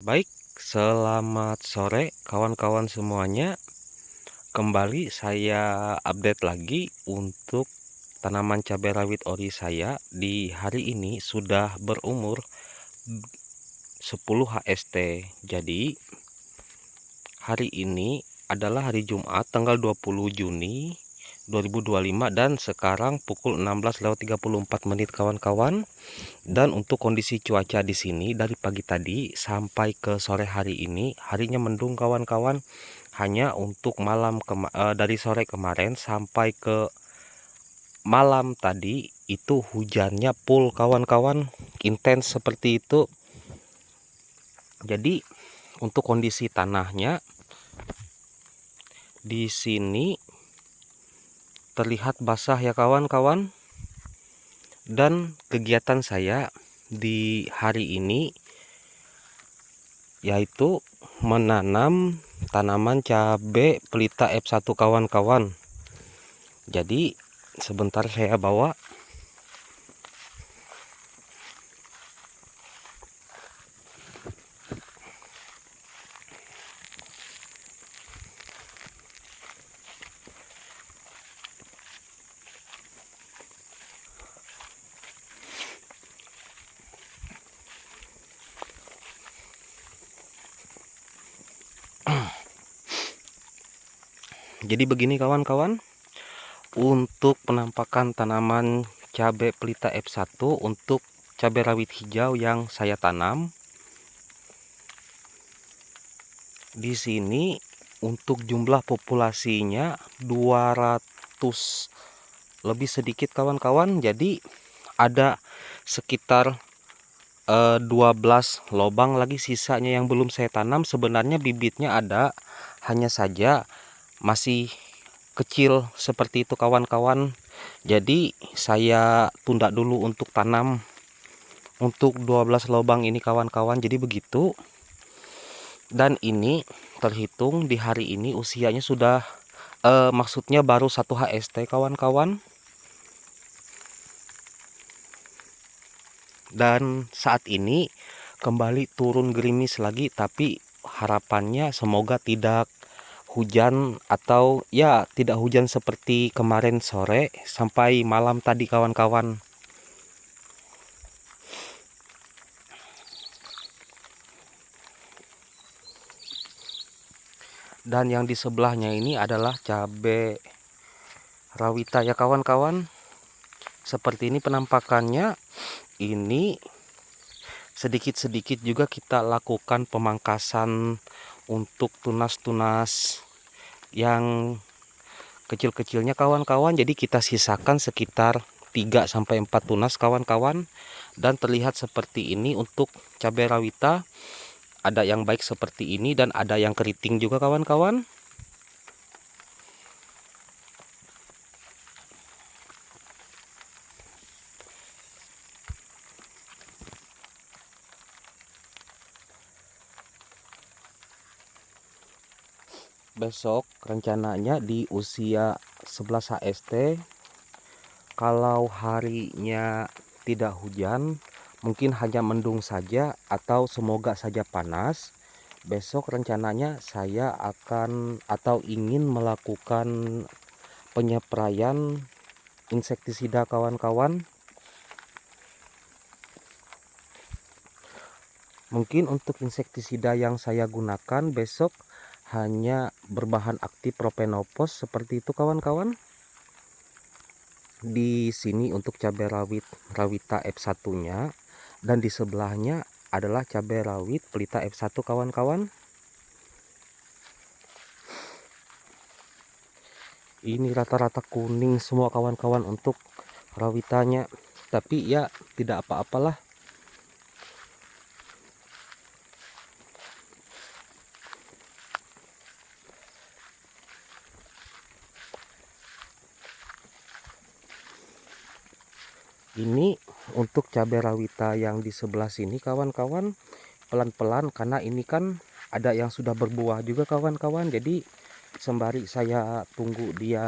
Baik, selamat sore kawan-kawan semuanya. Kembali saya update lagi untuk tanaman cabai rawit ori saya. Di hari ini sudah berumur 10 HST. Jadi hari ini adalah hari Jumat tanggal 20 Juni 2025 dan sekarang pukul 16.34 kawan-kawan. Dan untuk kondisi cuaca di sini dari pagi tadi sampai ke sore hari ini, harinya mendung kawan-kawan. Hanya untuk dari sore kemarin sampai ke malam tadi itu hujannya full kawan-kawan, intens seperti itu. Jadi untuk kondisi tanahnya di sini terlihat basah ya kawan-kawan. Dan kegiatan saya di hari ini yaitu menanam tanaman cabai pelita F1 kawan-kawan. Jadi sebentar saya bawa. Jadi begini kawan-kawan, untuk penampakan tanaman cabai pelita F1 untuk cabai rawit hijau yang saya tanam di sini, untuk jumlah populasinya 200 lebih sedikit kawan-kawan. Jadi ada sekitar 12 lubang lagi sisanya yang belum saya tanam. Sebenarnya bibitnya ada, hanya saja masih kecil seperti itu kawan-kawan. Jadi saya tunda dulu untuk tanam untuk 12 lubang ini kawan-kawan. Jadi begitu. Dan ini terhitung di hari ini usianya sudah maksudnya baru 1 HST kawan-kawan. Dan saat ini kembali turun gerimis lagi, tapi harapannya semoga tidak hujan, atau ya tidak hujan seperti kemarin sore sampai malam tadi kawan-kawan. Dan yang di sebelahnya ini adalah cabai rawita ya kawan-kawan. Seperti ini penampakannya. Ini sedikit-sedikit juga kita lakukan pemangkasan untuk tunas-tunas yang kecil-kecilnya kawan-kawan. Jadi kita sisakan sekitar 3-4 tunas kawan-kawan. Dan terlihat seperti ini untuk cabai rawita. Ada yang baik seperti ini dan ada yang keriting juga kawan-kawan. Besok rencananya di usia 11 HST, kalau harinya tidak hujan, mungkin hanya mendung saja atau semoga saja panas, besok rencananya saya akan atau ingin melakukan penyepraian insektisida kawan-kawan. Mungkin untuk insektisida yang saya gunakan besok hanya berbahan aktif propenopos seperti itu kawan-kawan. Di sini untuk cabai rawita F1-nya, dan di sebelahnya adalah cabai rawit pelita F1 kawan-kawan. Ini rata-rata kuning semua kawan-kawan untuk rawitanya, tapi ya tidak apa-apalah. Ini untuk cabai rawita yang di sebelah sini kawan-kawan, pelan-pelan karena ini kan ada yang sudah berbuah juga kawan-kawan. Jadi sembari saya tunggu dia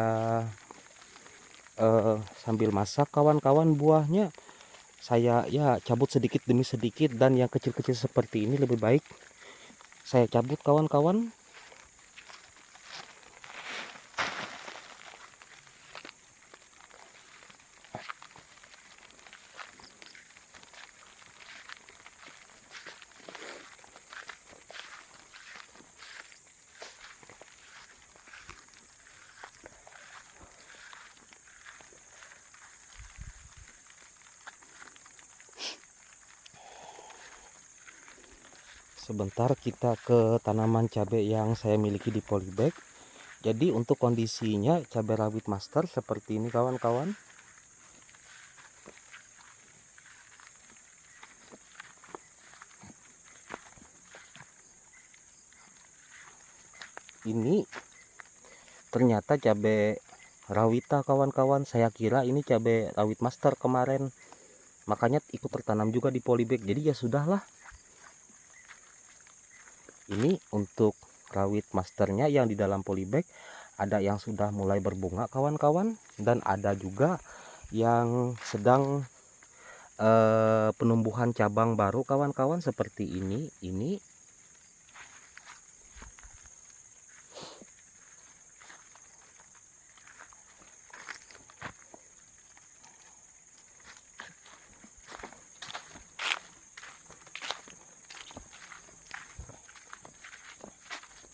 sambil masak kawan-kawan, buahnya saya ya cabut sedikit demi sedikit. Dan yang kecil-kecil seperti ini lebih baik saya cabut kawan-kawan. Sebentar kita ke tanaman cabai yang saya miliki di polybag. Jadi untuk kondisinya cabai rawit master seperti ini kawan-kawan. Ini ternyata cabai rawita kawan-kawan. Saya kira ini cabai rawit master kemarin, makanya ikut tertanam juga di polybag. Jadi ya sudahlah. Ini untuk rawit masternya yang di dalam polybag, ada yang sudah mulai berbunga kawan-kawan, dan ada juga yang sedang penumbuhan cabang baru kawan-kawan seperti ini.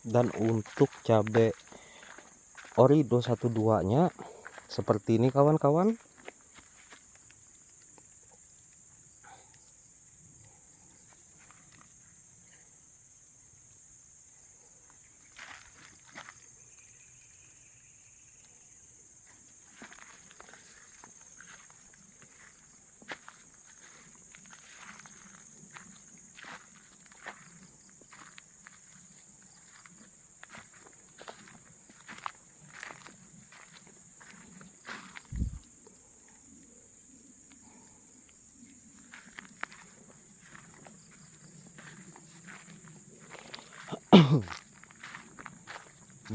Dan untuk cabai ori 212 nya seperti ini kawan-kawan.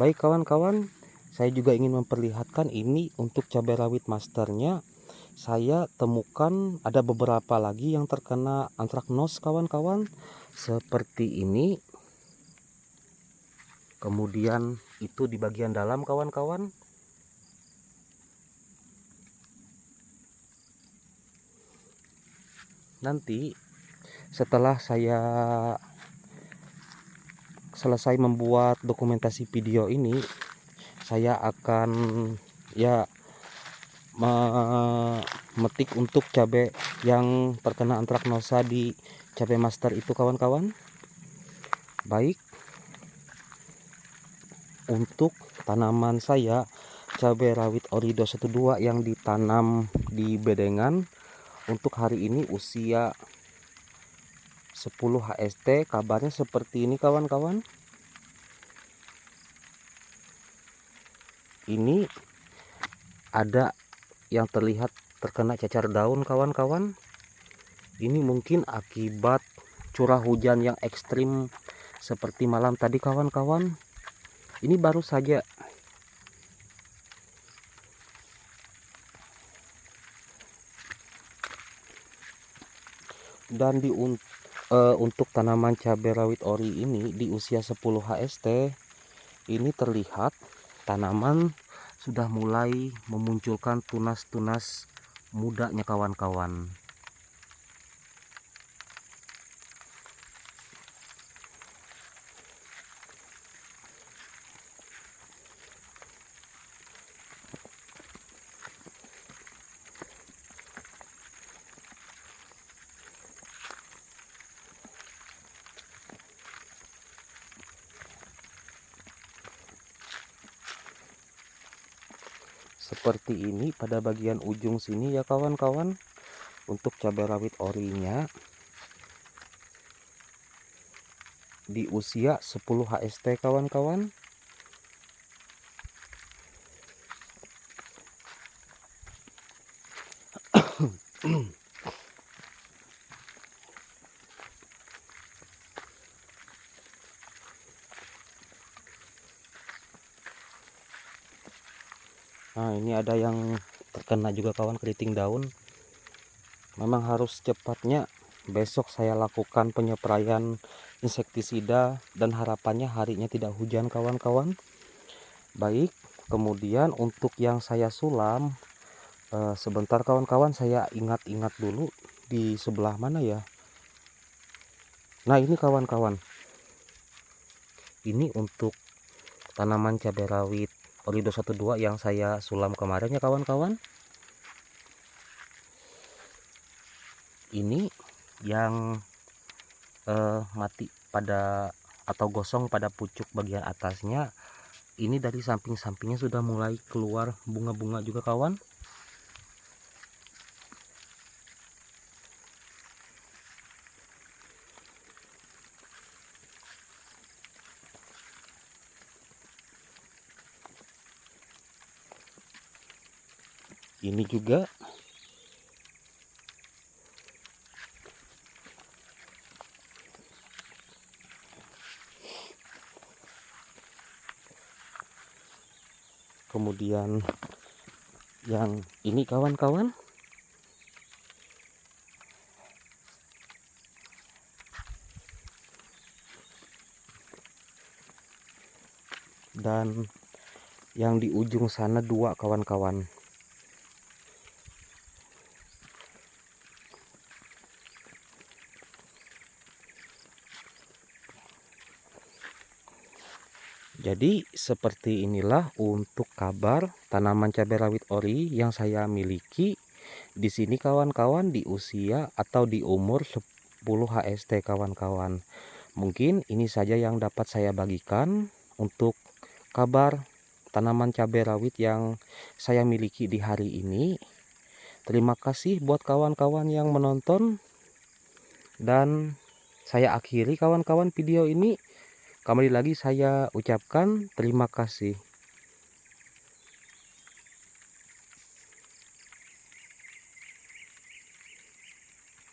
Baik kawan-kawan, saya juga ingin memperlihatkan ini untuk cabai rawit masternya. Saya temukan ada beberapa lagi yang terkena antraknos kawan-kawan seperti ini. Kemudian itu di bagian dalam kawan-kawan. Nanti setelah saya selesai membuat dokumentasi video ini, saya akan memetik untuk cabai yang terkena antraknosa di cabai master itu kawan-kawan. Baik, untuk tanaman saya cabai rawit ori 212 yang ditanam di bedengan, untuk hari ini usia 10 HST, kabarnya seperti ini kawan-kawan. Ini ada yang terlihat terkena cacar daun kawan-kawan. Ini mungkin akibat curah hujan yang ekstrim seperti malam tadi kawan-kawan. Ini baru saja dan untuk tanaman cabai rawit ori ini di usia 10 HST ini terlihat tanaman sudah mulai memunculkan tunas-tunas mudanya kawan-kawan. Seperti ini pada bagian ujung sini ya kawan-kawan, untuk cabai rawit orinya di usia 10 HST kawan-kawan. Nah, ini ada yang terkena juga kawan, keriting daun. Memang harus cepatnya besok saya lakukan penyepraian insektisida, dan harapannya harinya tidak hujan kawan-kawan. Baik, kemudian untuk yang saya sulam, sebentar kawan-kawan, saya ingat-ingat dulu di sebelah mana ya. Nah ini kawan-kawan, ini untuk tanaman cabai rawit Orido 12 yang saya sulam kemarin ya kawan-kawan. Ini yang mati pada atau gosong pada pucuk bagian atasnya. Ini dari samping-sampingnya sudah mulai keluar bunga-bunga juga kawan. Ini juga kemudian yang ini kawan-kawan, dan yang di ujung sana 2 kawan-kawan. Jadi seperti inilah untuk kabar tanaman cabai rawit ori yang saya miliki di sini kawan-kawan, di usia atau di umur 10 HST kawan-kawan. Mungkin ini saja yang dapat saya bagikan untuk kabar tanaman cabai rawit yang saya miliki di hari ini. Terima kasih buat kawan-kawan yang menonton, dan saya akhiri kawan-kawan video ini. Kembali lagi saya ucapkan terima kasih.